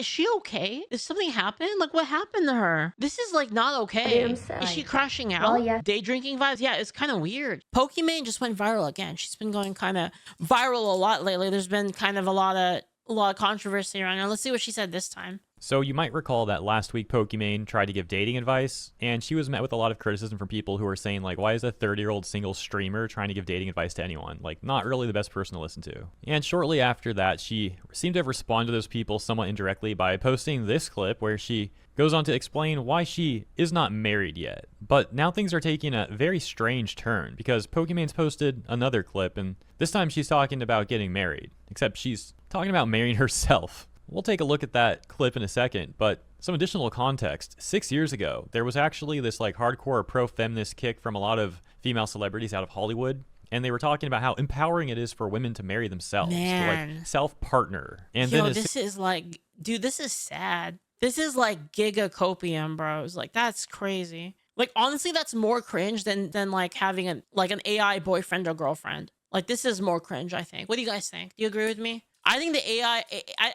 Is she okay? Did something happen? Like, what happened to her? This is like not okay. Is she crashing out? Well, yeah. Day drinking vibes? Yeah, it's kind of weird. Pokimane just went viral again. She's been going kind of viral a lot lately. There's been kind of a lot of controversy around her. Let's see what she said this time. So you might recall that last week Pokimane tried to give dating advice, and she was met with a lot of criticism from people who were saying, like, why is a 30-year-old single streamer trying to give dating advice to anyone? Like, not really the best person to listen to. And shortly after that, she seemed to have responded to those people somewhat indirectly by posting this clip where she goes on to explain why she is not married yet. But now things are taking a very strange turn, because Pokimane's posted another clip, and this time she's talking about getting married, except she's talking about marrying herself. We'll take a look at that clip in a second, but some additional context. 6 years ago, there was actually this like hardcore pro-feminist kick from a lot of female celebrities out of Hollywood, and they were talking about how empowering it is for women to marry themselves, Man. to like self-partner. And Yo, then this is like, dude, this is sad. This is like gigacopium, bros. Like, that's crazy. Like, honestly, that's more cringe than like having an AI boyfriend or girlfriend. Like, this is more cringe, I think. What do you guys think? Do you agree with me? I think the AI,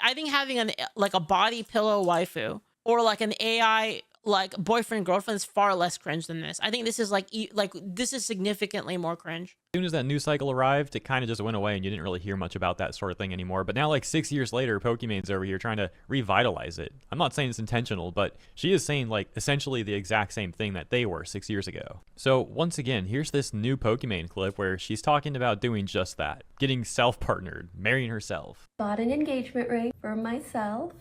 I think having a body pillow waifu or like an AI like boyfriend girlfriend is far less cringe than this. I think this is like this is significantly more cringe. As soon as that news cycle arrived, it kind of just went away and you didn't really hear much about that sort of thing anymore. But now, like 6 years later, Pokimane's over here trying to revitalize it. I'm not saying it's intentional, but she is saying like essentially the exact same thing that they were 6 years ago. So once again, here's this new Pokimane clip where she's talking about doing just that, getting self-partnered, marrying herself. Bought an engagement ring for myself.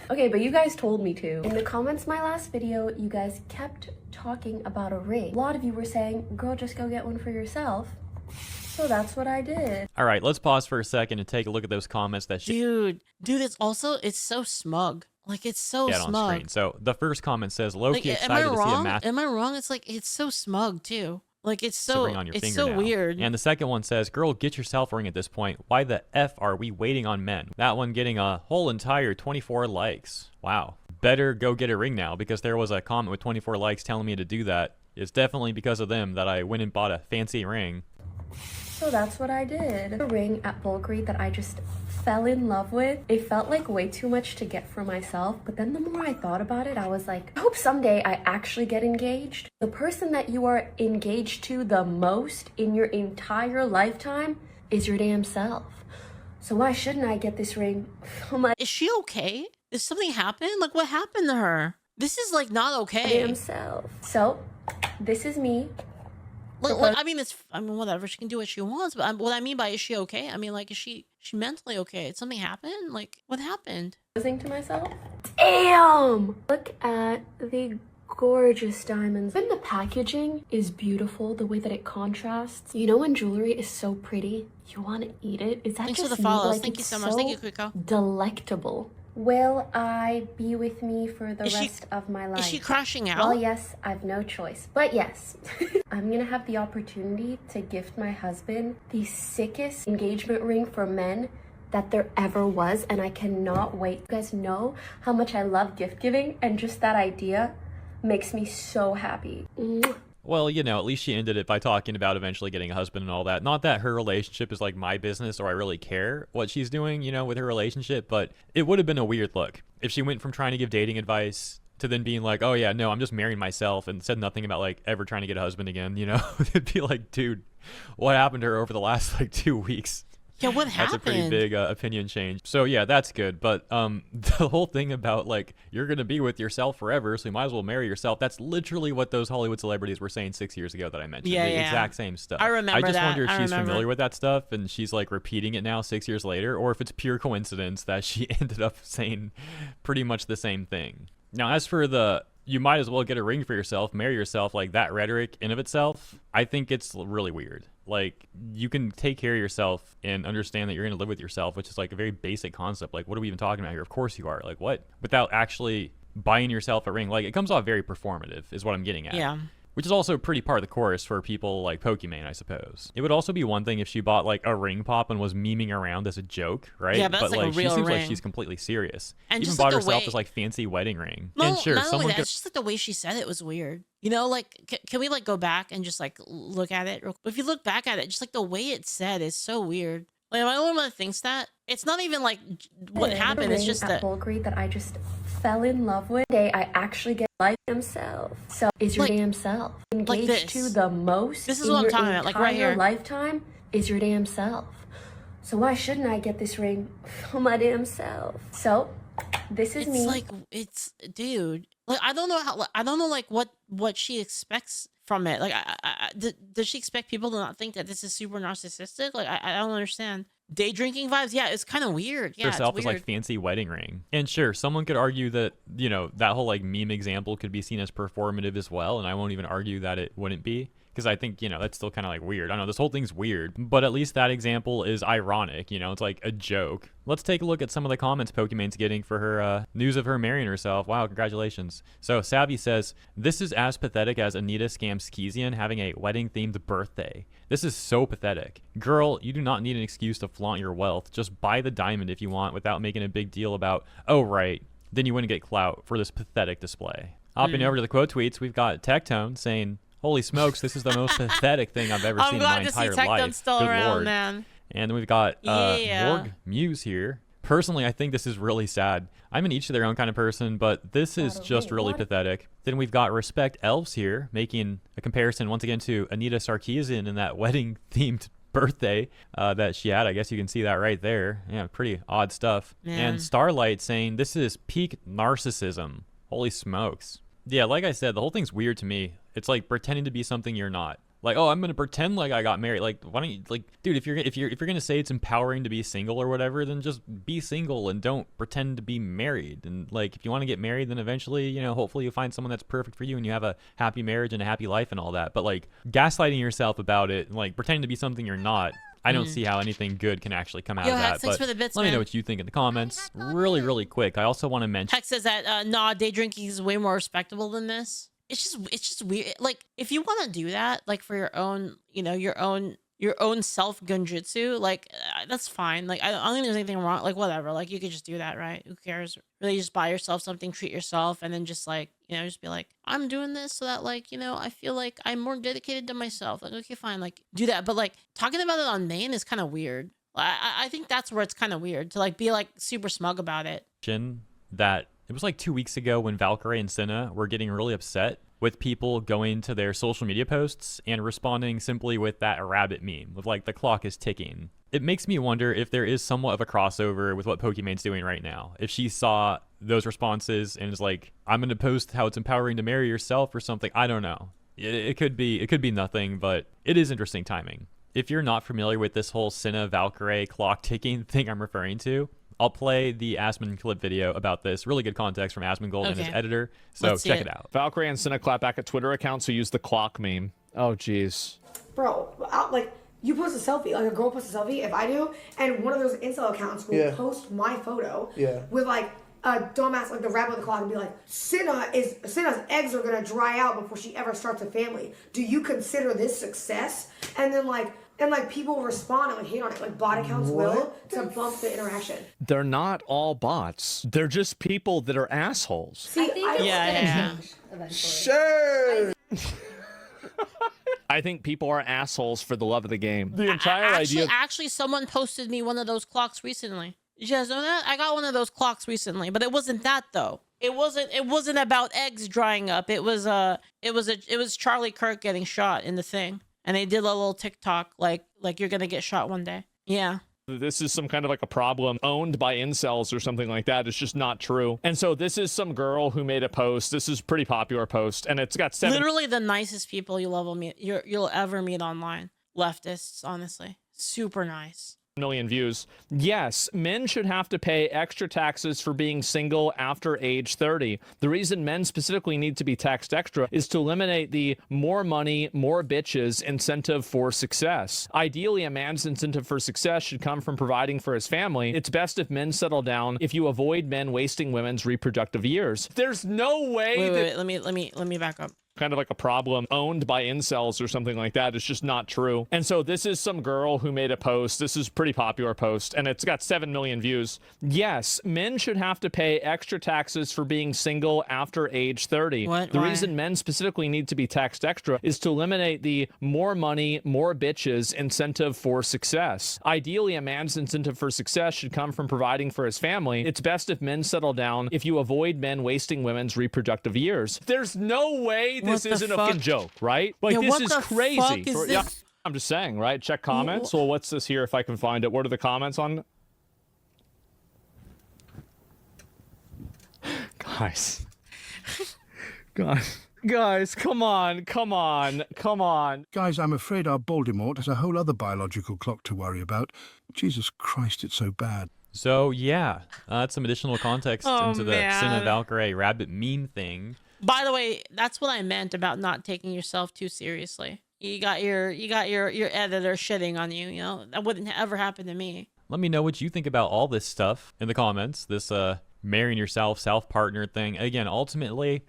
Okay, but you guys told me to. In the comments my last video, you guys kept talking about a ring. A lot of you were saying, girl, just go get one for yourself. So that's what I did. All right, let's pause for a second and take a look at those comments that she... Dude, it's so smug. Like, it's so smug. On screen. So the first comment says, low-key like, excited to see a match. Am I wrong? It's like, it's so smug too. Like, it's so weird. And the second one says, girl, get yourself a ring at this point. Why the F are we waiting on men? That one getting a whole entire 24 likes. Wow. Better go get a ring now, because there was a comment with 24 likes telling me to do that. It's definitely because of them that I went and bought a fancy ring. So that's what I did. A ring at Bulgari that I just fell in love with. It felt like way too much to get for myself, but then the more I thought about it, I was like, I hope someday I actually get engaged. The person that you are engaged to the most in your entire lifetime is your damn self. So why shouldn't I get this ring? Is she okay? Did something happen? Like, what happened to her? This is like not okay. Damn self. So this is me. Like, I mean, whatever. She can do what she wants, but what I mean by is she okay? I mean, like, is she mentally okay? Did something happen? Like, what happened? Listening to myself. Damn! Look at the gorgeous diamonds. And the packaging is beautiful, the way that it contrasts. You know when jewelry is so pretty, you want to eat it? Is that Thanks just for the follows. Like, thank you so much. Thank you, Kriko. Delectable. Will I be with me for the rest of my life? Is she crashing out? Well, yes, I've no choice. But yes, I'm gonna have the opportunity to gift my husband the sickest engagement ring for men that there ever was, and I cannot wait. You guys know how much I love gift giving, and just that idea makes me so happy. Well, you know, at least she ended it by talking about eventually getting a husband and all that. Not that her relationship is like my business or I really care what she's doing, you know, with her relationship, but it would have been a weird look if she went from trying to give dating advice to then being like, oh yeah, no, I'm just marrying myself, and said nothing about like ever trying to get a husband again, you know? It'd be like, dude, what happened to her over the last like 2 weeks? Yeah, what happened? That's a pretty big opinion change. So yeah, that's good. But the whole thing about like, you're going to be with yourself forever, so you might as well marry yourself. That's literally what those Hollywood celebrities were saying 6 years ago that I mentioned. Yeah, the exact same stuff. I remember I just that. wonder if she's familiar with that stuff and she's like repeating it now 6 years later, or if it's pure coincidence that she ended up saying pretty much the same thing. Now, as for the, you might as well get a ring for yourself, marry yourself, like that rhetoric in of itself, I think it's really weird. Like, you can take care of yourself and understand that you're going to live with yourself, which is like a very basic concept. Like, what are we even talking about here? Of course you are. Like, what? Without actually buying yourself a ring. Like, it comes off very performative is what I'm getting at. Yeah. Which is also pretty part of the chorus for people like Pokimane, I suppose. It would also be one thing if she bought like a ring pop and was memeing around as a joke, right? Yeah, but that's like a real she seems ring. like she's completely serious. And even just bought like herself way... this like fancy wedding ring. No, and sure, not someone only that, it's just like the way she said it was weird. You know, like, can we like go back and just like look at it? If you look back at it, just like the way it said is so weird. Like, am I the only one that thinks that? It's not even like what happened. It's just that bulk read that I just fell in love with. Today I actually get like himself. So is your Like- damn self like engaged this. to the most? This is in what I'm your talking about, like right entire here. lifetime is your damn self. So why shouldn't I get this ring for my damn self? So this is it's me. like dude. Like I don't know how. I don't know like what she expects from it. Like does she expect people to not think that this is super narcissistic? Like I don't understand. Day drinking vibes. Yeah, it's kind of weird. Yeah, herself it's as weird. like fancy wedding ring. And sure, someone could argue that, you know, that whole like meme example could be seen as performative as well, and I won't even argue that it wouldn't be, because I think, you know, that's still kind of like weird. I know this whole thing's weird, but at least that example is ironic, you know, it's like a joke. Let's take a look at some of the comments Pokimane's getting for her news of her marrying herself. Wow, congratulations. So Savvy says, this is as pathetic as Anita scams Kezian having a wedding-themed birthday. This is so pathetic. Girl, you do not need an excuse to flaunt your wealth. Just buy the diamond if you want without making a big deal about, oh right, then you wouldn't get clout for this pathetic display. Hopping over to the quote tweets, we've got Tectone saying, holy smokes, this is the most pathetic thing I've ever I'm seen in my glad to see entire Tectone life. still Good around, Lord. man. And then we've got Yeah. Morg Muse here. Personally, I think this is really sad. I'm an each to their own kind of person, but this is just really pathetic. Then we've got Respect Elves here, making a comparison once again to Anita Sarkeesian in that wedding-themed birthday that she had. I guess you can see that right there. Yeah, pretty odd stuff. Man. And Starlight saying, this is peak narcissism. Holy smokes. Yeah, like I said, the whole thing's weird to me. It's like pretending to be something you're not. Like, oh, I'm gonna pretend like I got married. Like, why don't you, like, dude, if you're gonna say it's empowering to be single or whatever, then just be single and don't pretend to be married. And like, if you want to get married, then eventually, you know, hopefully you find someone that's perfect for you and you have a happy marriage and a happy life and all that. But like, gaslighting yourself about it and like pretending to be something you're not, I don't see how anything good can actually come out Yo, of that. Hex, thanks But for the bits, let me know man. what you think in the comments. Really, really quick. I also want to mention. Hex says that nah, day drinking is way more respectable than this. It's just weird. Like if you want to do that, like for your own, you know, your own self gunjutsu, like that's fine. Like I don't think there's anything wrong. Like whatever. Like you could just do that, right? Who cares? Really, just buy yourself something, treat yourself, and then just like, you know, just be like, I'm doing this so that like, you know, I feel like I'm more dedicated to myself. Like okay, fine, like do that. But like talking about it on main is kind of weird. I think that's where it's kind of weird to like be like super smug about it. That it was like 2 weeks ago when Valkyrie and Senna were getting really upset with people going to their social media posts and responding simply with that rabbit meme with like the clock is ticking. It makes me wonder if there is somewhat of a crossover with what Pokimane's doing right now. If she saw those responses and is like, I'm gonna post how it's empowering to marry yourself or something. I don't know. It could be nothing, but it is interesting timing. If you're not familiar with this whole Senna Valkyrie clock ticking thing I'm referring to, I'll play the Asmon clip video about this. Really good context from Asmongold and his editor. So Let's see check it. it out. Valkyrie and Senna clap back at Twitter accounts who use the clock meme. Oh, jeez. Bro, like, you post a selfie, like a girl posts a selfie, if I do, and one of those incel accounts will post my photo with, like, a dumbass, like the rabbit with the clock, and be like, Senna's eggs are gonna dry out before she ever starts a family. Do you consider this success? And then, like, people will respond and like hate on it, like bot accounts will, to bump the interaction. They're not all bots. They're just people that are assholes. See, I think it's Yeah, gonna yeah. change eventually. Sure. I think people are assholes for the love of the game. The entire idea. Actually, someone posted me one of those clocks recently. Did you guys know that? I got one of those clocks recently, but it wasn't that though. It wasn't about eggs drying up. It was Charlie Kirk getting shot in the thing, and they did a little TikTok like you're gonna get shot one day. Yeah. This is some kind of like a problem owned by incels or something like that. It's just not true. And so this is some girl who made a post. This is a pretty popular post, and it's got Literally the nicest people you'll ever meet online. Leftists, honestly, super nice. 7 million views. Yes, men should have to pay extra taxes for being single after age 30. The reason men specifically need to be taxed extra is to eliminate the more money, more bitches incentive for success. Ideally, a man's incentive for success should come from providing for his family. It's best if men settle down if you avoid men wasting women's reproductive years. There's no way Wait, let me back up. kind of like a problem owned by incels or something like that. It's just not true. And so this is some girl who made a post. This is a pretty popular post, and it's got 7 million views. Yes, men should have to pay extra taxes for being single after age 30. What? The Why? reason men specifically need to be taxed extra is to eliminate the more money, more bitches incentive for success. Ideally, a man's incentive for success should come from providing for his family. It's best if men settle down if you avoid men wasting women's reproductive years. There's no way this What the isn't a fuck? fucking joke, right? Like, Yeah, this what is the crazy. fuck is Yeah, this? I'm just saying, right? Check comments. Well, what's this here if I can find it? What are the comments on? Guys. Guys, come on. Guys, I'm afraid our Voldemort has a whole other biological clock to worry about. Jesus Christ, it's so bad. So yeah, that's some additional context Oh, into the man. Sin of Valkyrie rabbit meme thing. By the way, that's what I meant about not taking yourself too seriously. You got your editor shitting on you, you know? That wouldn't ever happen to me. Let me know what you think about all this stuff in the comments. This marrying yourself, self-partner thing. Again, ultimately,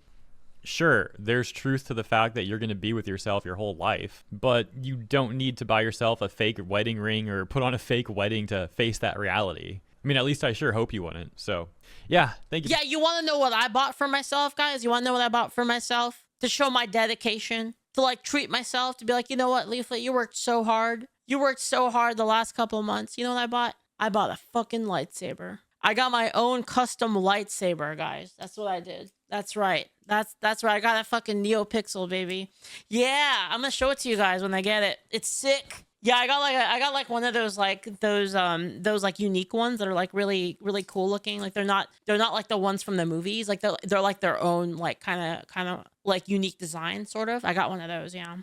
sure, there's truth to the fact that you're going to be with yourself your whole life, but you don't need to buy yourself a fake wedding ring or put on a fake wedding to face that reality. I mean, at least I sure hope you wouldn't. So, yeah, thank you. Yeah, you want to know what I bought for myself, guys? You want to know what I bought for myself? To show my dedication, to like treat myself, to be like, you know what, Leaflit, you worked so hard. You worked so hard the last couple of months. You know what I bought? I bought a fucking lightsaber. I got my own custom lightsaber, guys. That's what I did. That's right. That's right. I got a fucking NeoPixel, baby. Yeah, I'm gonna show it to you guys when I get it. It's sick. Yeah, I got like one of those like unique ones that are like really cool looking. Like they're not like the ones from the movies. Like they're like their own like kind of like unique design sort of. I got one of those, yeah.